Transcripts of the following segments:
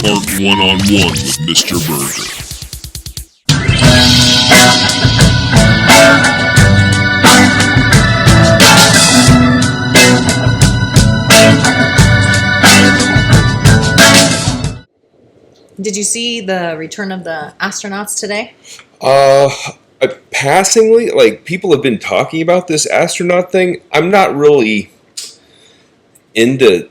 Part One-on-One with Mr. Burgher. Did you see the return of the astronauts today? Passingly, like, people have been talking about this astronaut thing. I'm not really into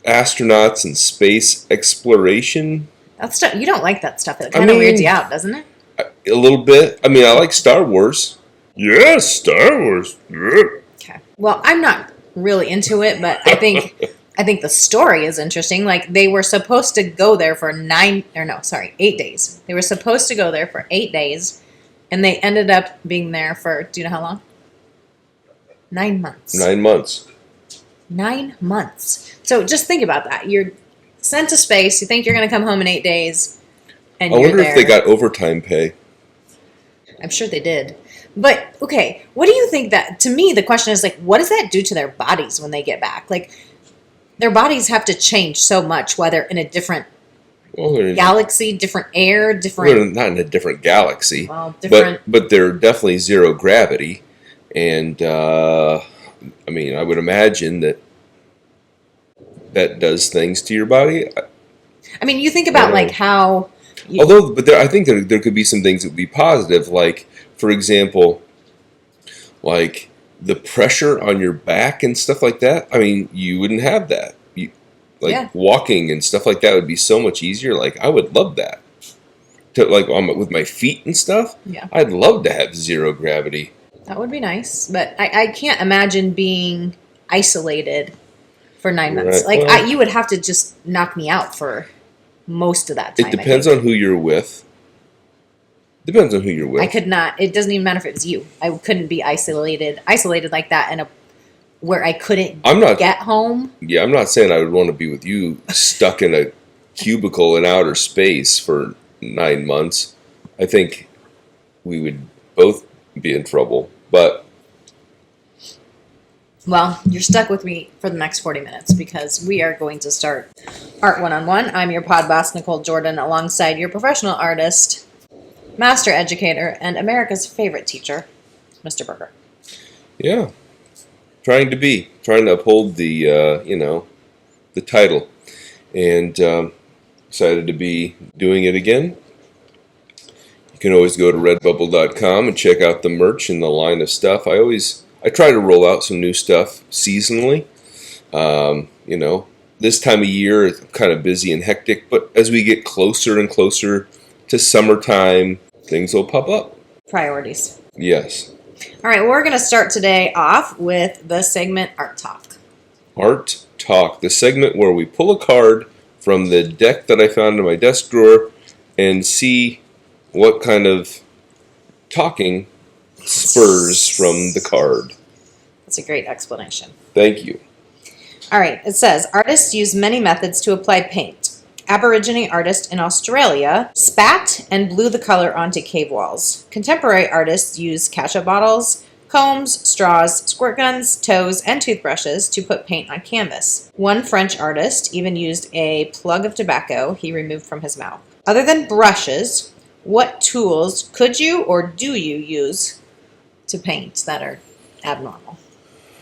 astronauts and space exploration. That stuff, you don't like that stuff. It kind of weirds you out, doesn't it? A little bit. I mean, I like Star Wars. Yes, Star Wars. Yeah. Okay. Well, I'm not really into it, but I think the story is interesting. Like, they were supposed to go there for 8 days. They were supposed to go there for 8 days, and they ended up being there for, do you know how long? 9 months. 9 months. 9 months. So just think about that. You're sent to space. You think you're going to come home in 8 days, and I wonder if they got overtime pay. I'm sure they did. But, okay, what do you think that, to me, the question is, like, what does that do to their bodies when they get back? Like, their bodies have to change so much, whether in a different galaxy, different air, different... Well, not in a different galaxy, well, different... but they're definitely zero gravity. And, I mean, I would imagine that does things to your body. I mean, you think about, like, how... I think there could be some things that would be positive, like, for example, like the pressure on your back and stuff like that. I mean, you wouldn't have that. Walking and stuff like that would be so much easier. Like, I would love that. With my feet and stuff. Yeah. I'd love to have zero gravity. That would be nice, but I can't imagine being isolated for 9 months. Right. Like, you would have to just knock me out for most of that time. It depends on who you're with. I could not. It doesn't even matter if it was you. I couldn't be isolated like that where I couldn't get home. Yeah, I'm not saying I would want to be with you stuck in a cubicle in outer space for 9 months. I think we would both be in trouble. But well, you're stuck with me for the next 40 minutes because we are going to start Art One-on-One. I'm your pod boss, Nicole Jordan, alongside your professional artist, master educator, and America's favorite teacher, Mr. Burgher. Yeah. Trying to uphold the title. And excited to be doing it again. You can always go to redbubble.com and check out the merch and the line of stuff. I try to roll out some new stuff seasonally. This time of year it's kind of busy and hectic, but as we get closer and closer to summertime, things will pop up. Priorities. Yes. All right, we're going to start today off with the segment Art Talk. Art Talk, the segment where we pull a card from the deck that I found in my desk drawer and see what kind of talking spurs from the card. That's a great explanation. Thank you. All right, it says, artists use many methods to apply paint. Aborigine artist in Australia spat and blew the color onto cave walls. Contemporary artists use ketchup bottles, combs, straws, squirt guns, toes, and toothbrushes to put paint on canvas. One French artist even used a plug of tobacco he removed from his mouth. Other than brushes, what tools could you or do you use to paint that are abnormal?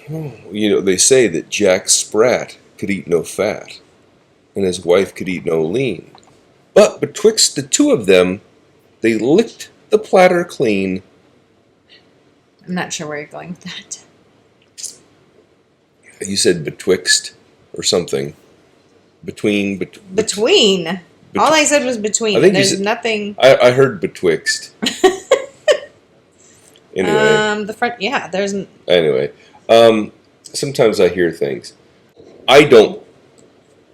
They say that Jack Sprat could eat no fat, and his wife could eat no lean. But betwixt the two of them, they licked the platter clean. I'm not sure where you're going with that. You said betwixt or something. Between. All I said was between. There's nothing. I heard betwixt. Anyway. The front. Yeah, there's. Anyway. Sometimes I hear things. I don't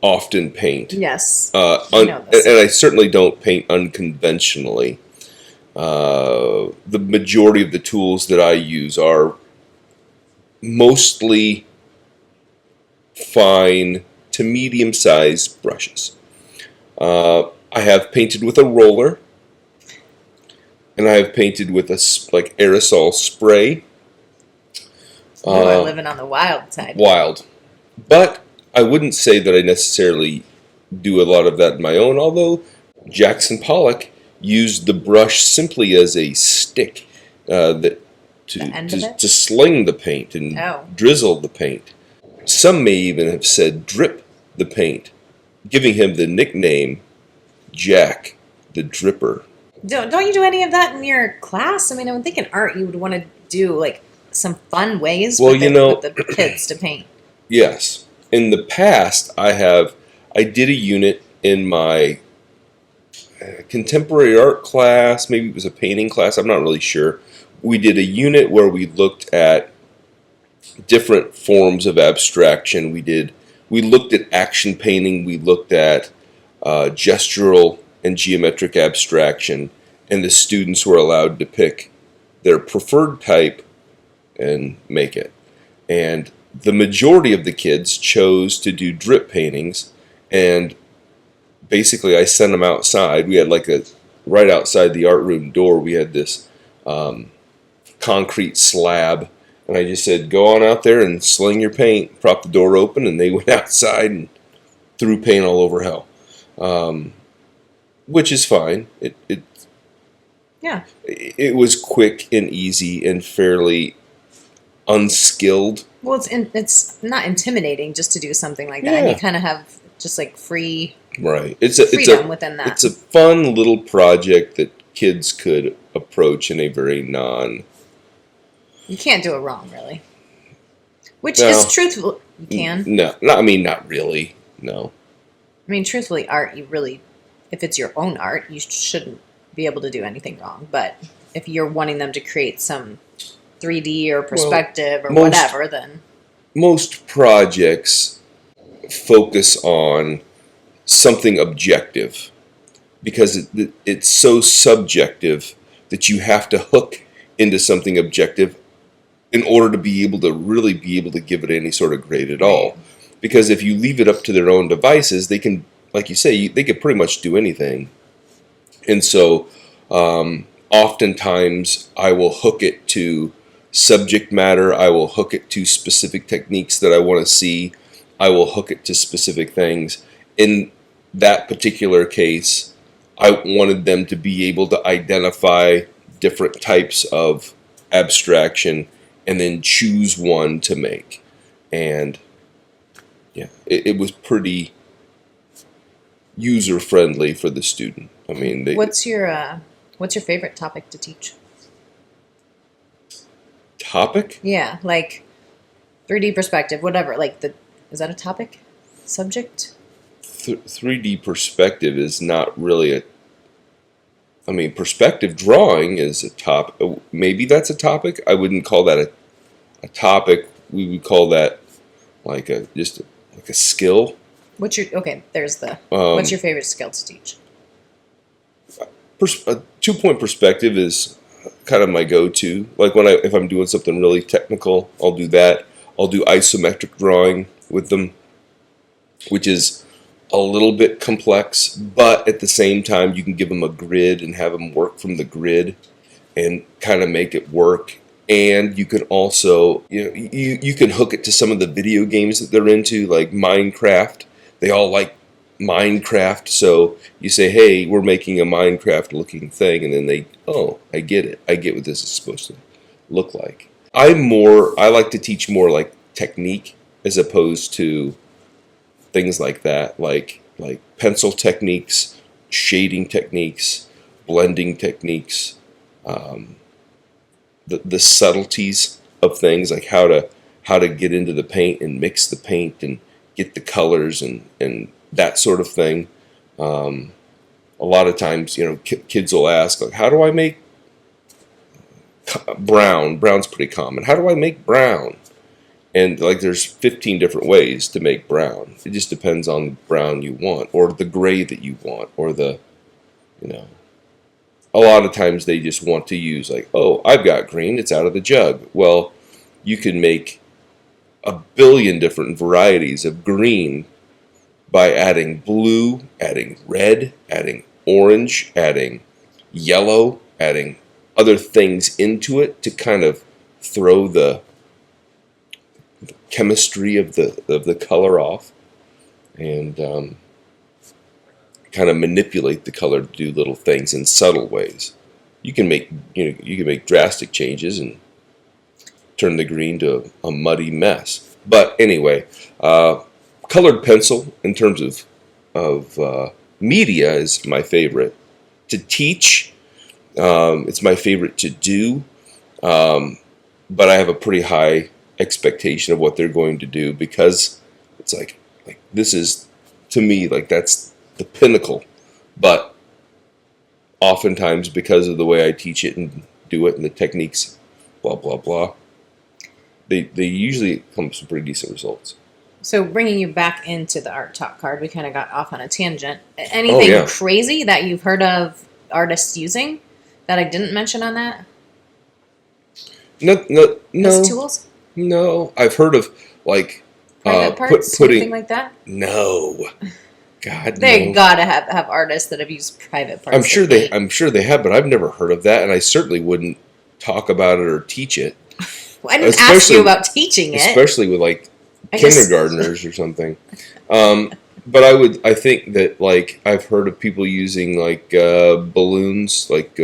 often paint. Yes. And I certainly don't paint unconventionally. The majority of the tools that I use are mostly fine to medium-sized brushes. I have painted with a roller, and I have painted with aerosol spray. You are living on the wild side. Wild. But I wouldn't say that I necessarily do a lot of that on my own, although Jackson Pollock used the brush simply as a stick that The end of it? to sling the paint and Oh. drizzle the paint. Some may even have said drip the paint, giving him the nickname Jack the Dripper. Don't you do any of that in your class? I mean, I would think in art you would want to do like some fun ways Well, with, with the kids to paint. Yes. In the past, I did a unit in my contemporary art class, maybe it was a painting class, I'm not really sure. We did a unit where we looked at different forms of abstraction. We looked at action painting, we looked at gestural and geometric abstraction, and the students were allowed to pick their preferred type and make it. And the majority of the kids chose to do drip paintings, and basically I sent them outside. We had right outside the art room door, we had this concrete slab, and I just said, go on out there and sling your paint, prop the door open, and they went outside and threw paint all over hell. Which is fine. It was quick and easy and fairly unskilled. Well, it's not intimidating just to do something like that, and you kind of have just like free right. freedom within that. It's a fun little project that kids could approach in a very You can't do it wrong, really. Which is truthful. You can. No, not really. No. I mean, truthfully, art, if it's your own art, you shouldn't be able to do anything wrong. But if you're wanting them to create some 3D or perspective or whatever, then... Most projects focus on something objective because it's so subjective that you have to hook into something objective in order to really be able to give it any sort of grade at all. Because if you leave it up to their own devices, they can, like you say, they can pretty much do anything. And so oftentimes I will hook it to subject matter. I will hook it to specific techniques that I want to see. I will hook it to specific things. In that particular case, I wanted them to be able to identify different types of abstraction and then choose one to make. And it was pretty user-friendly for the student. I mean, what's your favorite topic to teach? Topic? Yeah, like 3D perspective, whatever. Is that a topic? Subject? 3D perspective is not really perspective drawing is a topic. Maybe that's a topic. I wouldn't call that a topic. We would call that just a skill. What's your favorite skill to teach? A 2-point perspective is kind of my go-to. Like if I'm doing something really technical, I'll do that. I'll do isometric drawing with them, which is a little bit complex, but at the same time you can give them a grid and have them work from the grid and kind of make it work. And you can also, you can hook it to some of the video games that they're into, like Minecraft. They all like Minecraft, so you say, hey, we're making a Minecraft-looking thing, and then I get it. I get what this is supposed to look like. I like to teach more like technique as opposed to things like that, like pencil techniques, shading techniques, blending techniques, the subtleties of things, like how to get into the paint and mix the paint and get the colors and that sort of thing. A lot of times, kids will ask, like, how do I make brown? Brown's pretty common. How do I make brown? And there's 15 different ways to make brown. It just depends on the brown you want, or the gray that you want, or a lot of times they just want to use I've got green, it's out of the jug. Well, you can make a billion different varieties of green by adding blue, adding red, adding orange, adding yellow, adding other things into it to kind of throw the chemistry of the color off. And kind of manipulate the color to do little things in subtle ways. You can make drastic changes and turn the green to a muddy mess. But anyway, colored pencil in terms of media is my favorite. To teach, it's my favorite to do, but I have a pretty high expectation of what they're going to do, because it's like this is, to me, like that's the pinnacle. But oftentimes, because of the way I teach it and do it and the techniques, blah blah blah, they usually come with some pretty decent results. So bringing you back into the art talk card, we kind of got off on a tangent. Anything crazy that you've heard of artists using that I didn't mention on that? No. As tools? No, I've heard of like private parts, anything like that. No, God, they no. gotta have artists that have used private parts. I'm sure they have, but I've never heard of that, and I certainly wouldn't talk about it or teach it. Well, I didn't ask you about teaching it, especially with like kindergartners or something. But I think that like I've heard of people using like balloons, like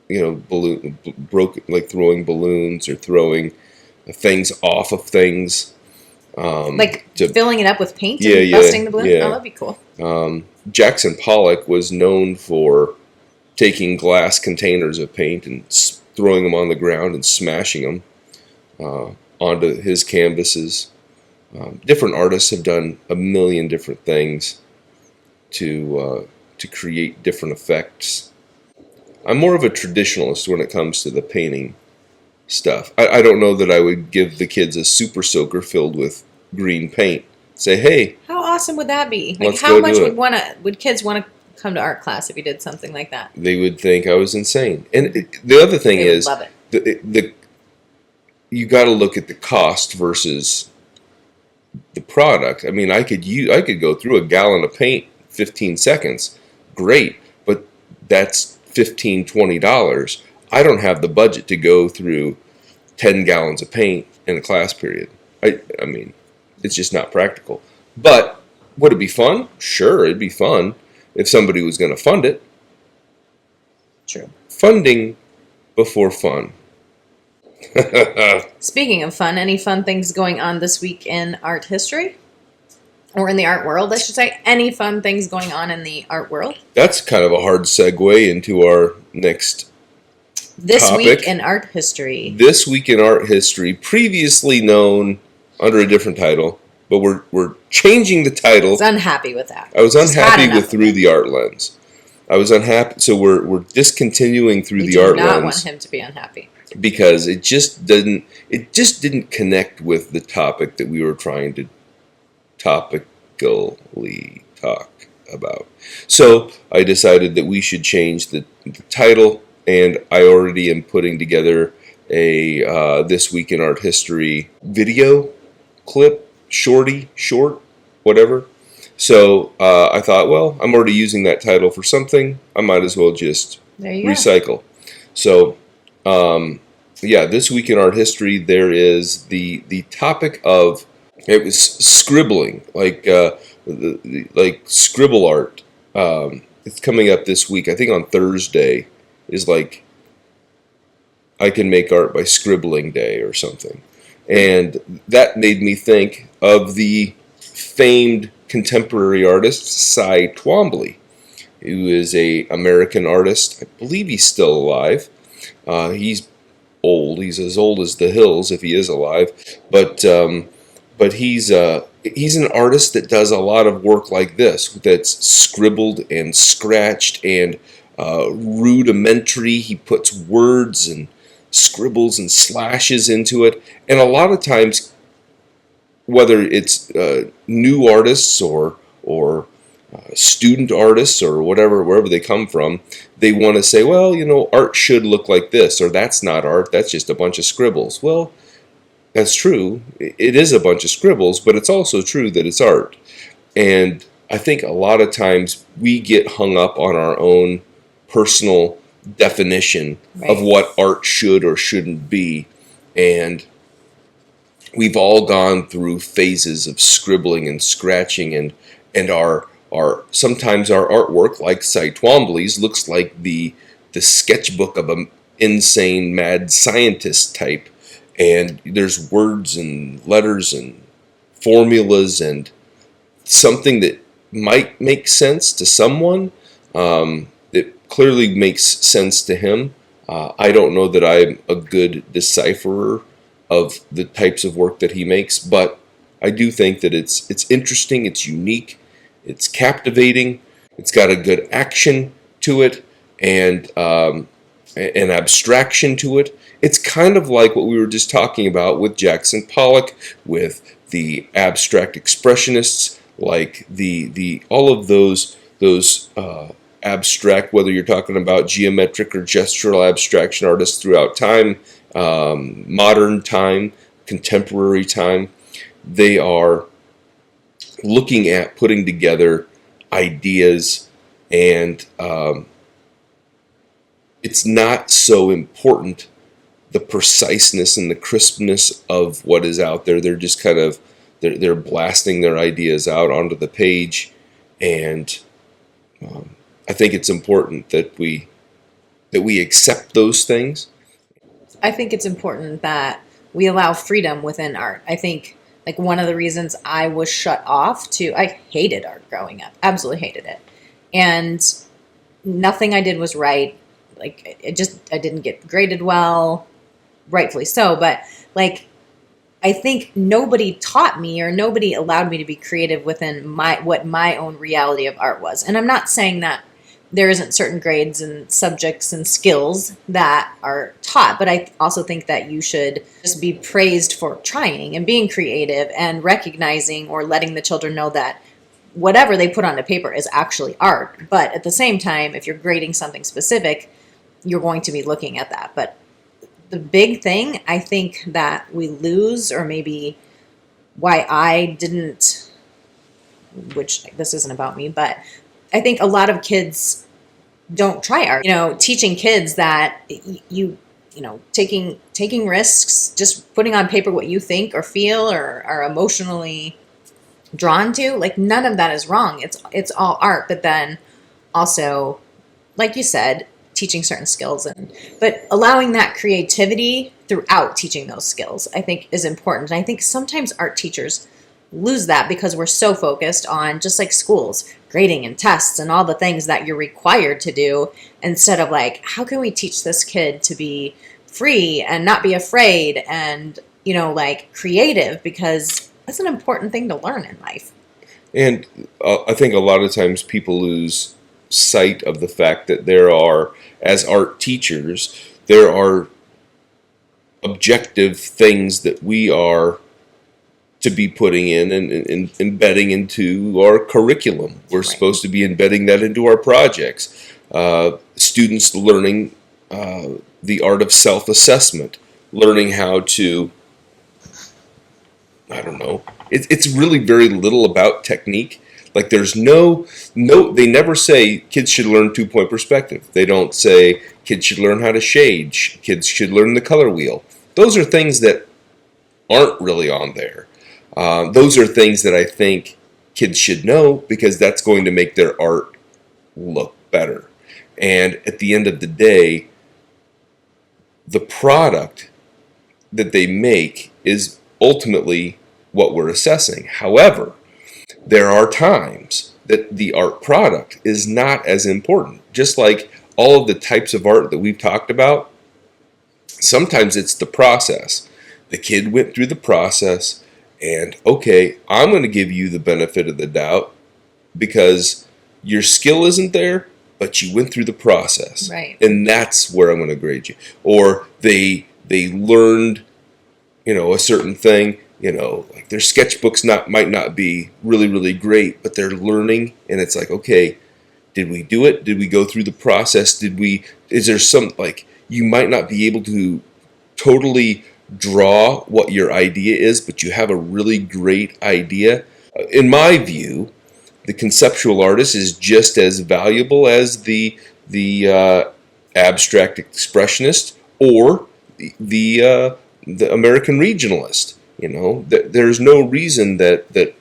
like throwing balloons or throwing things off of things. Like filling it up with paint and busting the balloon? Yeah. Oh, that'd be cool. Jackson Pollock was known for taking glass containers of paint and throwing them on the ground and smashing them onto his canvases. Different artists have done a million different things to create different effects. I'm more of a traditionalist when it comes to the painting stuff. I don't know that I would give the kids a super soaker filled with green paint. Say, hey, how awesome would that be? Like, let's how go much do it. would kids want to come to art class if you did something like that? They would think I was insane. And the other thing they is, would love it. You got to look at the cost versus the product. I mean, I could go through a gallon of paint 15 seconds. Great, but that's $15-$20. I don't have the budget to go through 10 gallons of paint in a class period. I mean, it's just not practical. But would it be fun? Sure, it'd be fun if somebody was going to fund it. True. Funding before fun. Speaking of fun, any fun things going on this week in art history? Or in the art world, I should say. Any fun things going on in the art world? That's kind of a hard segue into our next This topic. Week in Art History. This Week in Art History, previously known under a different title, but we're changing the title. I was unhappy with that. I was unhappy with Through the Art Lens. I was unhappy, so we're discontinuing Through the Art Lens. I do not want him to be unhappy. Because it just didn't connect with the topic that we were trying to topically talk about. So I decided that we should change the title, and I already am putting together a This Week in Art History video clip, short, whatever. So I thought, well, I'm already using that title for something. I might as well just recycle. So This Week in Art History, there is the topic of, it was scribbling, like scribble art. It's coming up this week. I think on Thursday is like I can make art by scribbling day or something. And that made me think of the famed contemporary artist Cy Twombly, who is an American artist. I believe he's still alive. He's old. He's as old as the hills if he is alive. But he's an artist that does a lot of work like this, that's scribbled and scratched and rudimentary. He puts words and scribbles and slashes into it, and a lot of times, whether it's new artists or student artists or wherever they come from, they want to say, well, art should look like this, or that's not art, that's just a bunch of scribbles. Well, that's true. It is a bunch of scribbles, but it's also true that it's art. And I think a lot of times we get hung up on our own personal definition of what art should or shouldn't be. And we've all gone through phases of scribbling and scratching, and our sometimes our artwork, like Cy Twombly's, looks like the sketchbook of an insane mad scientist type, and there's words and letters and formulas and something that might make sense to someone. It clearly makes sense to him. I don't know that I'm a good decipherer of the types of work that he makes, but I do think that it's interesting, it's unique, it's captivating, it's got a good action to it, and an abstraction to it. It's kind of like what we were just talking about with Jackson Pollock, with the abstract expressionists, like the all of those abstract, whether you're talking about geometric or gestural abstraction artists throughout time, modern time, contemporary time. They are looking at putting together ideas, and it's not so important the preciseness and the crispness of what is out there. They're just kind of they're blasting their ideas out onto the page, and I think it's important that we accept those things. I think it's important that we allow freedom within art. I think like one of the reasons I was shut off to, I hated art growing up, absolutely hated it. And nothing I did was right. Like I didn't get graded well, rightfully so. But like, I think nobody taught me or nobody allowed me to be creative within what my own reality of art was. And I'm not saying that there isn't certain grades and subjects and skills that are taught, but I also think that you should just be praised for trying and being creative and recognizing or letting the children know that whatever they put onto paper is actually art. But at the same time, if you're grading something specific, you're going to be looking at that. But the big thing I think that we lose, or maybe why I didn't, which this isn't about me, but I think a lot of kids don't try art. Teaching kids that taking risks, just putting on paper what you think or feel or are emotionally drawn to, like none of that is wrong. It's all art. But then also, like you said, teaching certain skills but allowing that creativity throughout teaching those skills, I think is important. And I think sometimes art teachers lose that because we're so focused on, just like schools, grading and tests and all the things that you're required to do, instead of like, how can we teach this kid to be free and not be afraid and, like creative, because that's an important thing to learn in life. And I think a lot of times people lose sight of the fact that there are, as art teachers, there are objective things that we are to be putting in and embedding into our curriculum. We're right. Supposed to be embedding that into our projects. Students learning the art of self-assessment, learning how to, I don't know, it's really very little about technique. Like there's no, they never say kids should learn 2-point perspective. They don't say kids should learn how to shade, kids should learn the color wheel. Those are things that aren't really on there. Those are things that I think kids should know, because that's going to make their art look better. And at the end of the day, the product that they make is ultimately what we're assessing. However, there are times that the art product is not as important. Just like all of the types of art that we've talked about, sometimes it's the process. The kid went through the process, and okay, I'm going to give you the benefit of the doubt because your skill isn't there, but you went through the process. Right. And that's where I'm going to grade you. Or they learned, a certain thing. Like their sketchbooks might not be really, really great, but they're learning, and it's like, okay, did we do it? Did we go through the process? Is there some, like, you might not be able to totally draw what your idea is, but you have a really great idea. In my view, the conceptual artist is just as valuable as the abstract expressionist or the American regionalist. There's no reason that the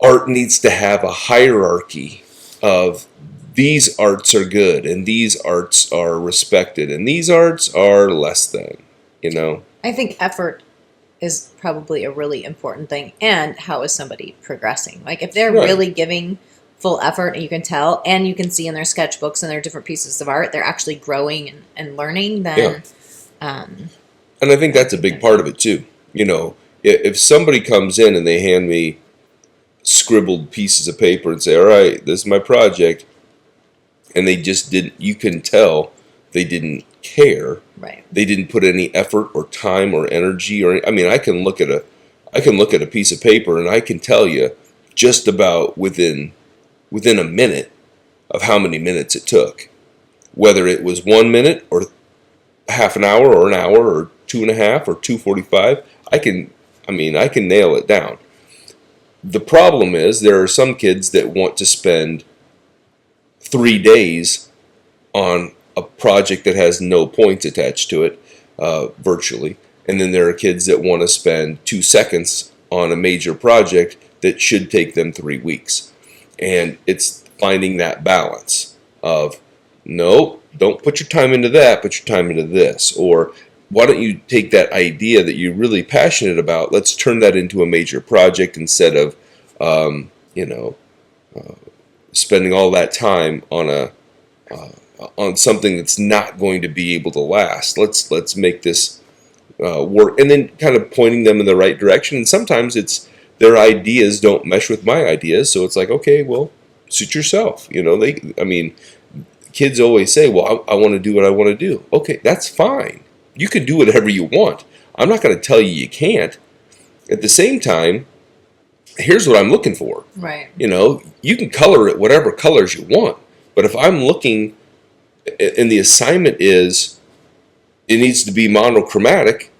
art needs to have a hierarchy of these arts are good and these arts are respected and these arts are less than, I think effort is probably a really important thing. And how is somebody progressing? Like if they're Right. really giving full effort, and you can tell, and you can see in their sketchbooks and their different pieces of art, they're actually growing and learning, then And I think that's a big part of it too. If somebody comes in and they hand me scribbled pieces of paper and say, all right, this is my project, and they just didn't, you can tell they didn't care. right. They didn't put any effort or time or energy I can look at a piece of paper and I can tell you just about within a minute of how many minutes it took. Whether it was 1 minute or half an hour or 2.5 or 2:45, I can nail it down. The problem is there are some kids that want to spend 3 days on a project that has no points attached to it, virtually. And then there are kids that want to spend 2 seconds on a major project that should take them 3 weeks. And it's finding that balance of, no, don't put your time into that, put your time into this. Or why don't you take that idea that you're really passionate about, let's turn that into a major project instead of, spending all that time on something that's not going to be able to last. Let's make this work, and then kind of pointing them in the right direction. And sometimes it's their ideas don't mesh with my ideas, so it's like, okay, well, suit yourself. Kids always say, well, I want to do what I want to do. Okay, that's fine. You can do whatever you want. I'm not going to tell you can't. At the same time, here's what I'm looking for. Right. You can color it whatever colors you want, but if I'm looking, and the assignment is, it needs to be monochromatic,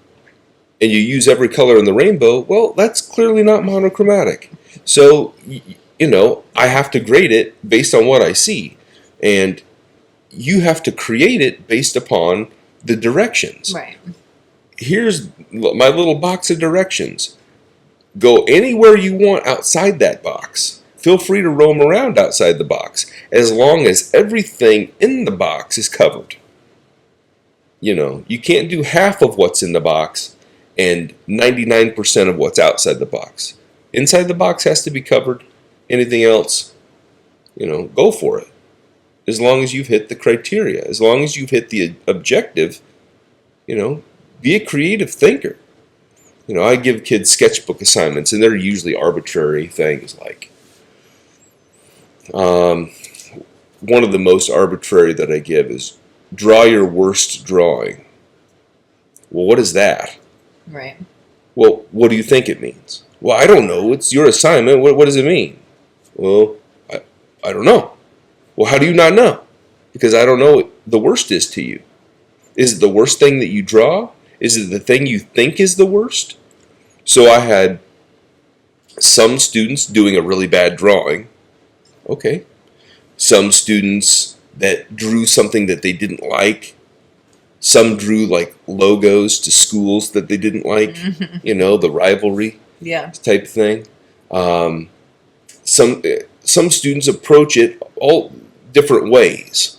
and you use every color in the rainbow, well, that's clearly not monochromatic. So, I have to grade it based on what I see, and you have to create it based upon the directions. Right. Here's my little box of directions. Go anywhere you want outside that box. Feel free to roam around outside the box, as long as everything in the box is covered. You can't do half of what's in the box and 99% of what's outside the box. Inside the box has to be covered. Anything else, go for it. As long as you've hit the criteria, as long as you've hit the objective, be a creative thinker. I give kids sketchbook assignments, and they're usually arbitrary things like, one of the most arbitrary that I give is draw your worst drawing. Well, what is that? Right. Well, what do you think it means? Well, I don't know. It's your assignment. What does it mean? Well, I don't know. Well, how do you not know? Because I don't know what the worst is to you. Is it the worst thing that you draw? Is it the thing you think is the worst? So I had some students doing a really bad drawing. Okay. Some students that drew something that they didn't like. Some drew like logos to schools that they didn't like. The rivalry type thing. Some students approach it all different ways,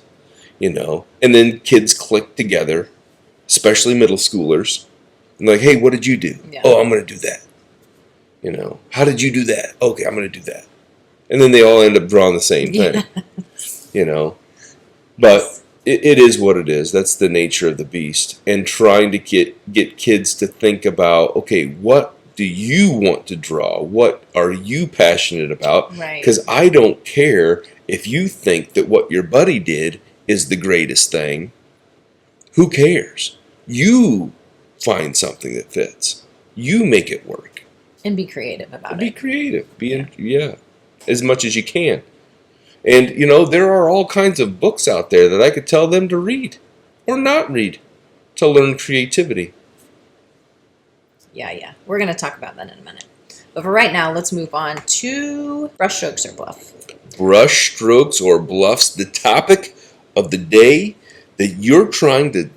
and then kids click together, especially middle schoolers, and like, hey, what did you do? Yeah. Oh, I'm going to do that. How did you do that? Okay, I'm going to do that. And then they all end up drawing the same thing, But it is what it is. That's the nature of the beast. And trying to get kids to think about, okay, what do you want to draw? What are you passionate about? Right. Because I don't care if you think that what your buddy did is the greatest thing. Who cares? You find something that fits. You make it work. And be creative about Be it. creative. As much as you can. And, there are all kinds of books out there that I could tell them to read or not read to learn creativity. Yeah. We're going to talk about that in a minute. But for right now, let's move on to brush strokes or bluff. Brush strokes or bluffs, the topic of the day that you're trying to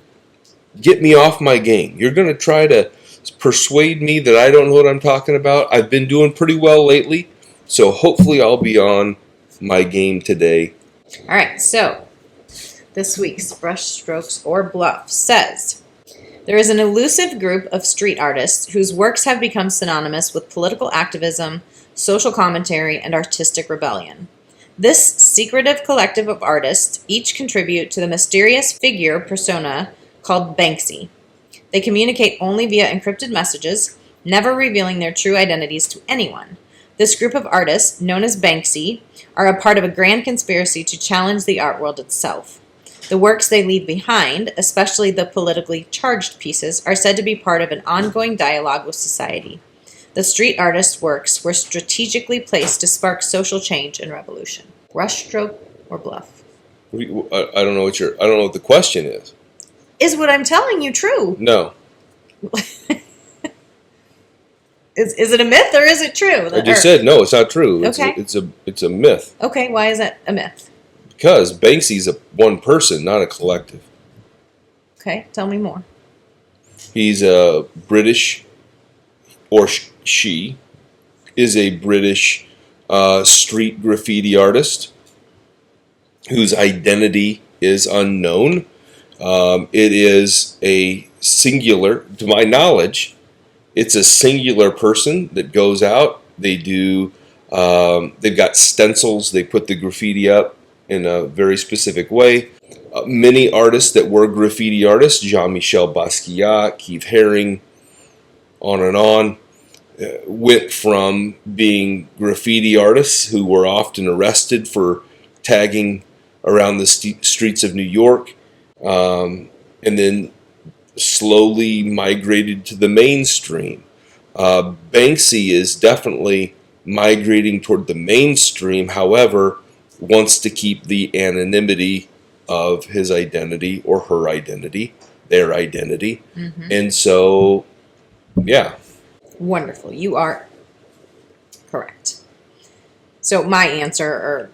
get me off my game. You're going to try to persuade me that I don't know what I'm talking about. I've been doing pretty well lately. So hopefully I'll be on my game today. All right, so this week's Brushstrokes or Bluff says, there is an elusive group of street artists whose works have become synonymous with political activism, social commentary, and artistic rebellion. This secretive collective of artists each contribute to the mysterious figure persona called Banksy. They communicate only via encrypted messages, never revealing their true identities to anyone. This group of artists, known as Banksy, are a part of a grand conspiracy to challenge the art world itself. The works they leave behind, especially the politically charged pieces, are said to be part of an ongoing dialogue with society. The street artists' works were strategically placed to spark social change and revolution. Brushstroke or bluff? I don't know what the question is. Is what I'm telling you true? No. Is it a myth or is it true? I just said no, it's not true. Okay. It's a myth. Okay, why is it a myth? Because Banksy's one person, not a collective. Okay, tell me more. He's a British, or she is a British street graffiti artist whose identity is unknown. It is a singular, to my knowledge, it's a singular person that goes out. They do, they've got stencils, they put the graffiti up in a very specific way. Many artists that were graffiti artists, Jean-Michel Basquiat, Keith Haring, on, went from being graffiti artists who were often arrested for tagging around the streets of New York, and then slowly migrated to the mainstream. Banksy is definitely migrating toward the mainstream, however, wants to keep the anonymity of his identity or her identity, their identity. Mm-hmm. And so, yeah. Wonderful. You are correct. So my answer, or,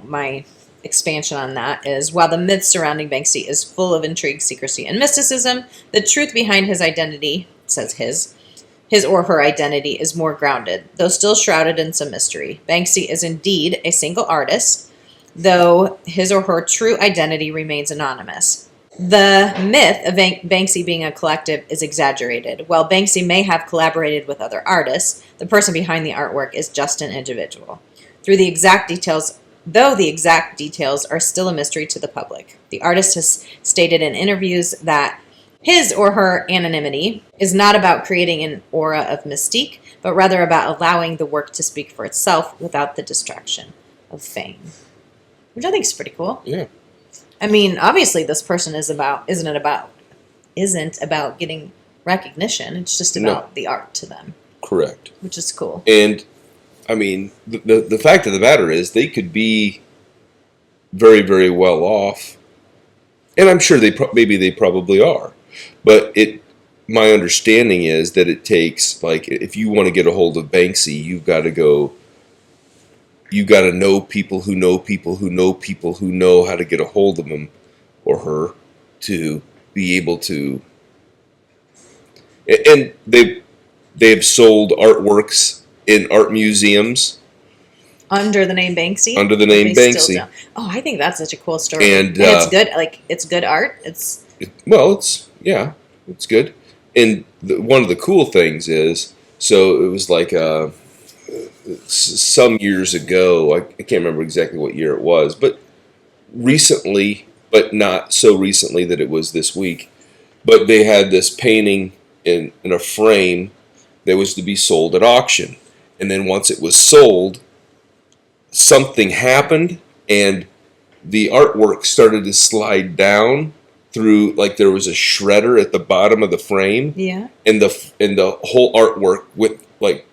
my expansion on that is, while the myth surrounding Banksy is full of intrigue, secrecy, and mysticism, the truth behind his identity, says his or her identity, is more grounded, though still shrouded in some mystery. Banksy is indeed a single artist, though his or her true identity remains anonymous. The myth of Banksy being a collective is exaggerated. While Banksy may have collaborated with other artists, the person behind the artwork is just an individual. Though the exact details are still a mystery to the public. The artist has stated in interviews that his or her anonymity is not about creating an aura of mystique, but rather about allowing the work to speak for itself without the distraction of fame. Which I think is pretty cool. Yeah. I mean, obviously this person isn't about getting recognition. It's just about the art to them. Correct. Which is cool. And I mean, the fact of the matter is they could be very, very well off, and I'm sure maybe they probably are. But my understanding is that it takes, like, if you want to get a hold of Banksy, you've got to know people who know people who know people who know how to get a hold of him or her to be able to. And they've sold artworks in art museums under the name Banksy. Under the name Banksy. Oh, I think that's such a cool story. And it's good. Like, it's good art. It's good. And one of the cool things is, so it was like some years ago. I can't remember exactly what year it was, but recently, but not so recently that it was this week. But they had this painting in a frame that was to be sold at auction. And then once it was sold, something happened and the artwork started to slide down through, like there was a shredder at the bottom of the frame. Yeah. And the whole artwork went like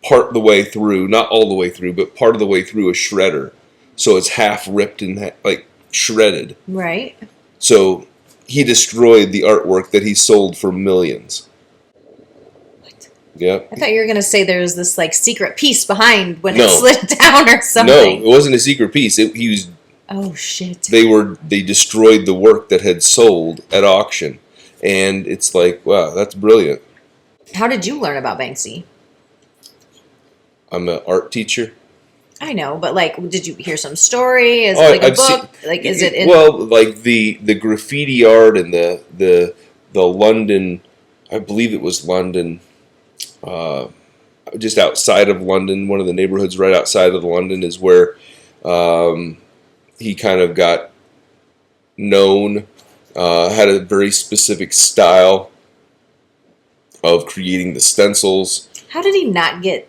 part of the way through, not all the way through, but part of the way through a shredder. So it's half ripped and like shredded. Right. So he destroyed the artwork that he sold for millions. Yeah. I thought you were going to say there was this like secret piece behind when it slid down or something. No, it wasn't a secret piece. Oh shit. They destroyed the work that had sold at auction. And it's like, wow, that's brilliant. How did you learn about Banksy? I'm an art teacher I know, but like, did you hear some story? Is it Oh, like a I've seen. book? Like, is it in? Well, like the graffiti art and the London, I believe it was London, uh, just outside of London, one of the neighborhoods right outside of London is where he kind of got known. Had a very specific style of creating the stencils. How did he not get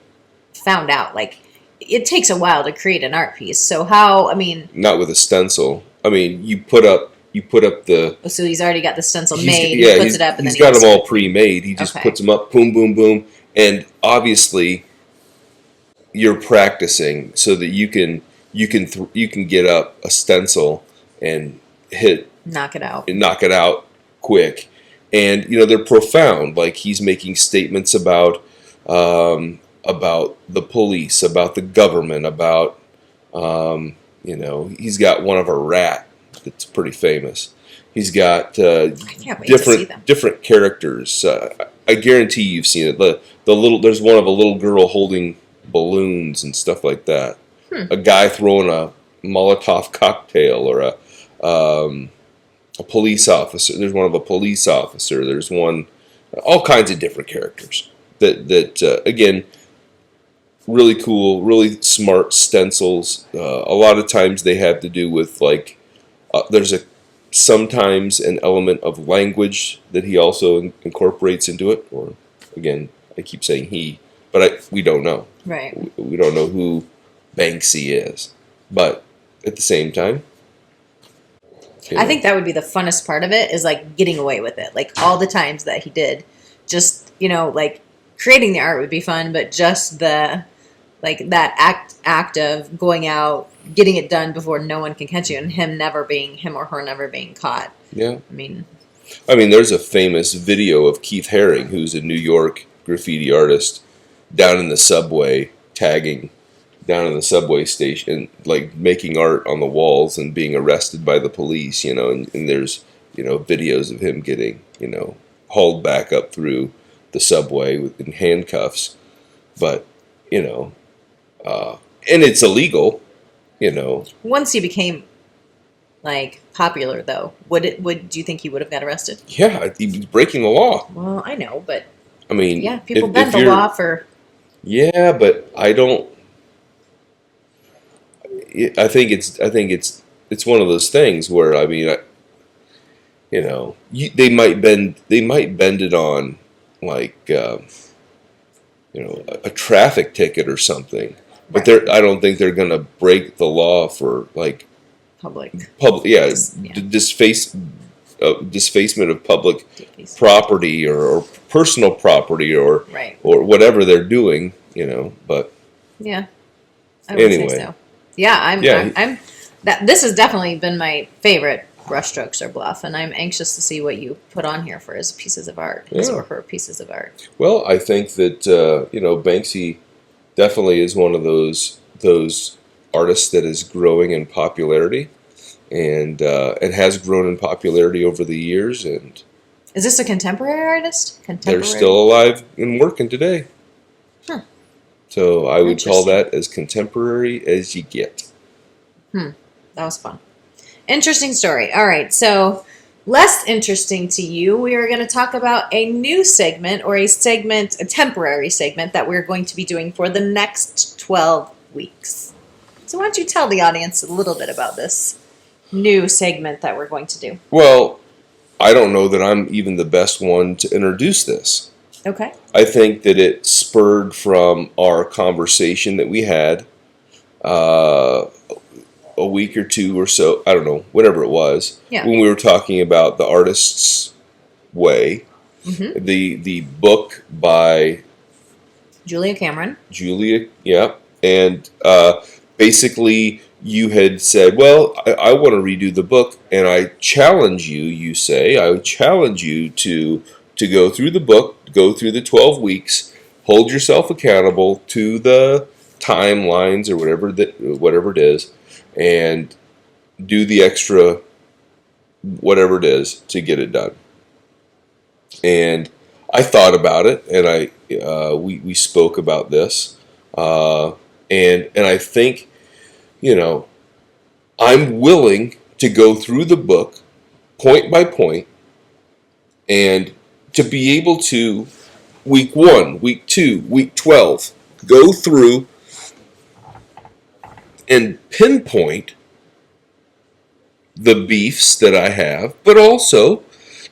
found out? Like, it takes a while to create an art piece. So how? I mean, Not with a stencil. I mean, you put up the. so he's already got the stencil He's, made. yeah, He puts it up, and he's then got he them all pre-made. He just Okay. puts them up, boom, boom, boom, and obviously you're practicing so that you can get up a stencil and knock it out. knock it out quick, and they're profound. Like he's making statements about the police, about the government, about he's got one of a rat that's pretty famous. He's got I can't wait to see them. different characters. I guarantee you've seen it. The little there's one of a little girl holding balloons and stuff like that. A guy throwing a Molotov cocktail, or a police officer. There's one of a police officer. There's one, all kinds of different characters. That again, really cool, really smart stencils. A lot of times they have to do with like there's sometimes an element of language that he also incorporates into it. Or again, I keep saying he, but we don't know. Right. We don't know who Banksy is, but at the same time, I think that would be the funnest part of it, is like getting away with it. Like all the times that he did, just like creating the art would be fun, but just the like that act of going out, getting it done before no one can catch you, and him or her never being caught. Yeah. I mean, there's a famous video of Keith Haring, who's a New York graffiti artist, down in the subway, tagging down in the subway station, like making art on the walls and being arrested by the police, and there's, videos of him getting, hauled back up through the subway in handcuffs. But, and it's illegal, once he became like popular, though, do you think he would have got arrested? Yeah, he was breaking the law. Well, I know, but I mean, yeah, people bend the law for. Yeah, but I don't. I think it's one of those things where they might bend it on like a traffic ticket or something, but Right. I don't think they're gonna break the law for like Public. disfacement of public property or personal property or Right. or whatever they're doing, but Yeah. I would Anyway. say so. Yeah, I'm that this has definitely been my favorite brushstrokes or bluff, and I'm anxious to see what you put on here for his pieces of art, his Yeah. or her pieces of art. well, I think that Banksy definitely is one of those artists that is growing in popularity, and has grown in popularity over the years, and Is this a contemporary artist? they're still alive and working today. Huh. So I would call Interesting. that as contemporary as you get. That was fun. Interesting story. All right, so less interesting to you, we are going to talk about a new segment, or a temporary segment that we're going to be doing for the next 12 weeks. So why don't you tell the audience a little bit about this new segment that we're going to do? Well, I don't know that I'm even the best one to introduce this. Okay. I think that it spurred from our conversation that we had a week or two or so, I don't know, whatever it was, Yeah. when we were talking about The Artist's Way, Mm-hmm. the book by Julia Cameron. Julia, yeah, and basically you had said, well, I want to redo the book, and I challenge you, I challenge you to go through the book, go through the 12 weeks, hold yourself accountable to the timelines or whatever it is, and do the extra whatever it is to get it done. And I thought about it, and we spoke about this, And I think, I'm willing to go through the book point by point and to be able to, week 1, week 2, week 12, go through and pinpoint the beefs that I have, but also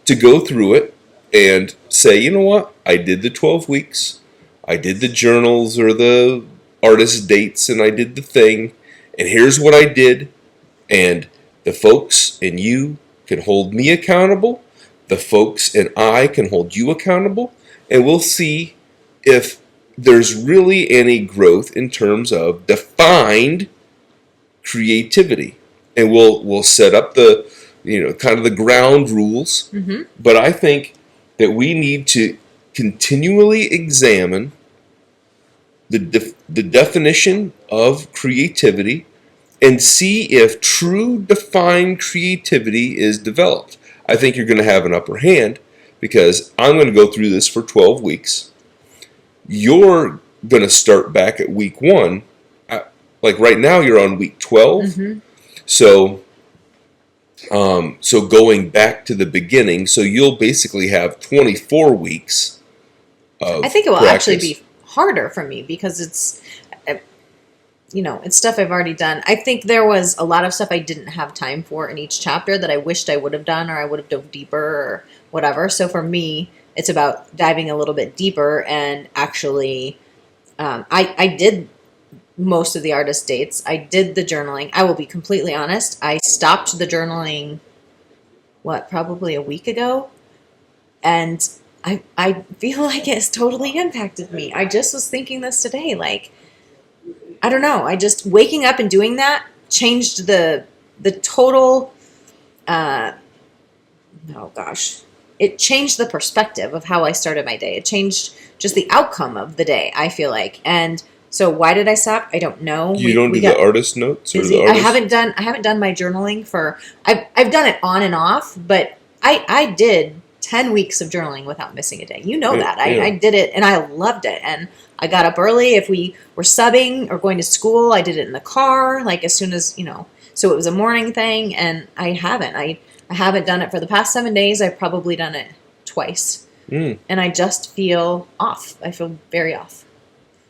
to go through it and say, you know what, I did the 12 weeks, I did the journals or the artist dates, and I did the thing, and here's what I did, and the folks and you can hold me accountable, the folks and I can hold you accountable, and we'll see if there's really any growth in terms of defined creativity. And we'll set up the, kind of the ground rules. Mm-hmm. But I think that we need to continually examine the definition of creativity and see if true defined creativity is developed. I think you're going to have an upper hand because I'm going to go through this for 12 weeks. You're going to start back at week 1. Like right now, you're on week 12. Mm-hmm. So going back to the beginning, so you'll basically have 24 weeks of I think it will practice. actually be harder for me because it's stuff I've already done. I think there was a lot of stuff I didn't have time for in each chapter that I wished I would have done, or I would have dove deeper or whatever. So for me, it's about diving a little bit deeper and actually, I did most of the artist dates. I did the journaling. I will be completely honest. I stopped the journaling, probably a week ago. And I feel like it's totally impacted me. I just was thinking this today. Like, I don't know. I just, waking up and doing that changed the total, it changed the perspective of how I started my day. It changed just the outcome of the day, I feel like. And so why did I stop? I don't know. You don't do the artist notes? Or the artist? I haven't done my journaling for, I've done it on and off, but I did 10 weeks of journaling without missing a day. You know that. I did it and I loved it. And I got up early. If we were subbing or going to school, I did it in the car, like as soon as, so it was a morning thing. And I haven't done it for the past 7 days. I've probably done it twice. And I just feel off. I feel very off.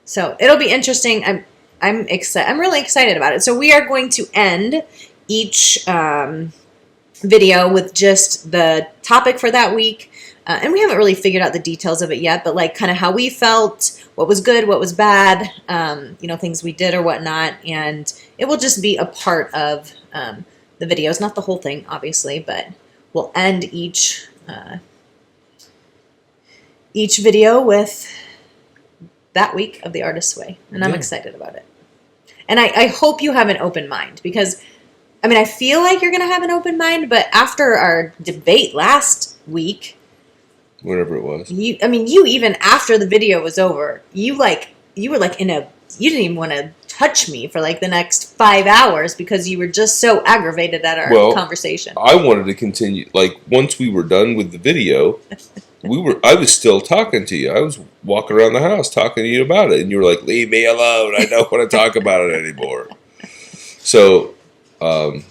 So it'll be interesting. I'm excited. I'm really excited about it. So we are going to end each video with just the topic for that week. And we haven't really figured out the details of it yet, but like kind of how we felt, what was good, what was bad, things we did or whatnot. And it will just be a part of the videos, not the whole thing, obviously, but we'll end each video with that week of the Artist's Way. And I'm excited about it. And I hope you have an open mind because, I feel like you're going to have an open mind, but after our debate last week, whatever it was, you even after the video was over, you didn't even want to touch me for like the next 5 hours because you were just so aggravated at our conversation. I wanted to continue. Like once we were done with the video, I was still talking to you. I was walking around the house talking to you about it, and you were like, "Leave me alone. I don't want to talk about it anymore." So, I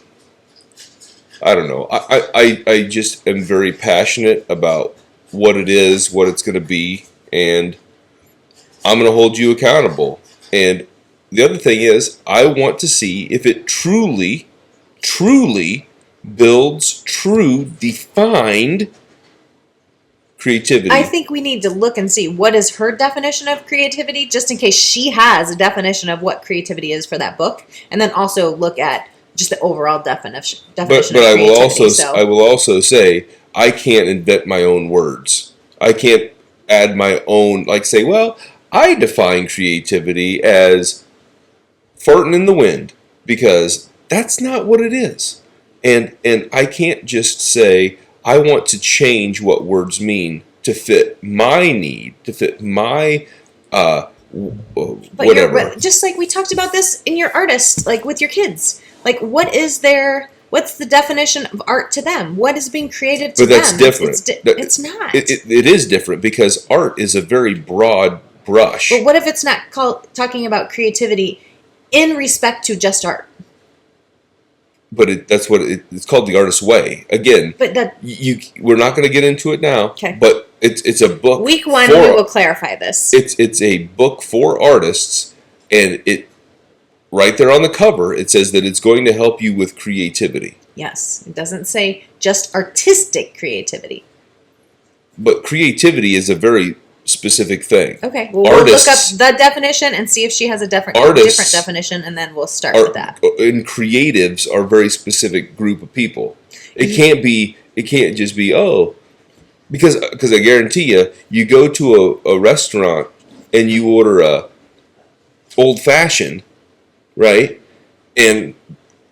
don't know. I just am very passionate about what it is, what it's going to be, and I'm going to hold you accountable. And the other thing is, I want to see if it truly builds true, defined creativity. I think we need to look and see what is her definition of creativity, just in case she has a definition of what creativity is for that book, and then also look at just the overall definition. But I will also say I can't invent my own words. I can't add my own, like say, well, I define creativity as farting in the wind, because that's not what it is. And I can't just say I want to change what words mean to fit my need, to fit my whatever. Just like we talked about this in your artist, like with your kids. Like what's the definition of art to them? What is being created to them? But that's different. It's not. It is different because art is a very broad brush. But what if it's not talking about creativity in respect to just art? But that's what it's called, the artist's way. Again, but we're not going to get into it now. Okay. But it's a book. Week 1, we will clarify this. It's a book for artists, and it right there on the cover it says that it's going to help you with creativity. Yes, it doesn't say just artistic creativity. But creativity is a very specific thing. Okay, well, we'll look up the definition and see if she has a different definition, and then we'll start with that. And creatives are a very specific group of people. It can't just be, because I guarantee you go to a restaurant and you order a old fashioned, right? And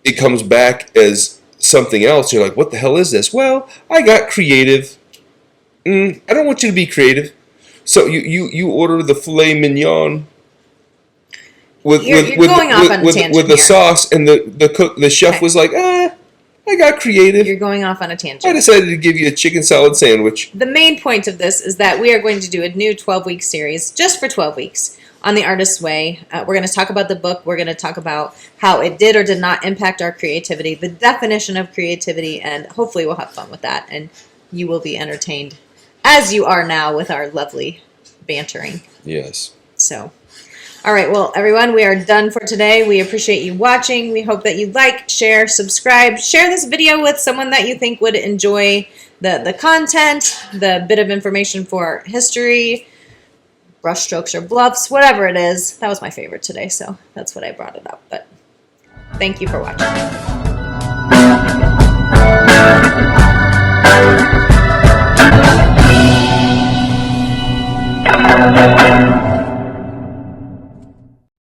it comes back as something else. You're like, what the hell is this? Well, I got creative. I don't want you to be creative. So you order the filet mignon with the sauce, and the chef was like, I got creative. You're going off on a tangent. I decided to give you a chicken salad sandwich. The main point of this is that we are going to do a new 12-week series just for 12 weeks on the artist's way. We're going to talk about the book. We're going to talk about how it did or did not impact our creativity, the definition of creativity, and hopefully we'll have fun with that, and you will be entertained as you are now with our lovely bantering. Yes. So, all right, well, everyone, we are done for today. We appreciate you watching. We hope that you like, share, subscribe. Share this video with someone that you think would enjoy the content, the bit of information for history, brushstrokes or bluffs, whatever it is. That was my favorite today, so that's what I brought it up. But thank you for watching.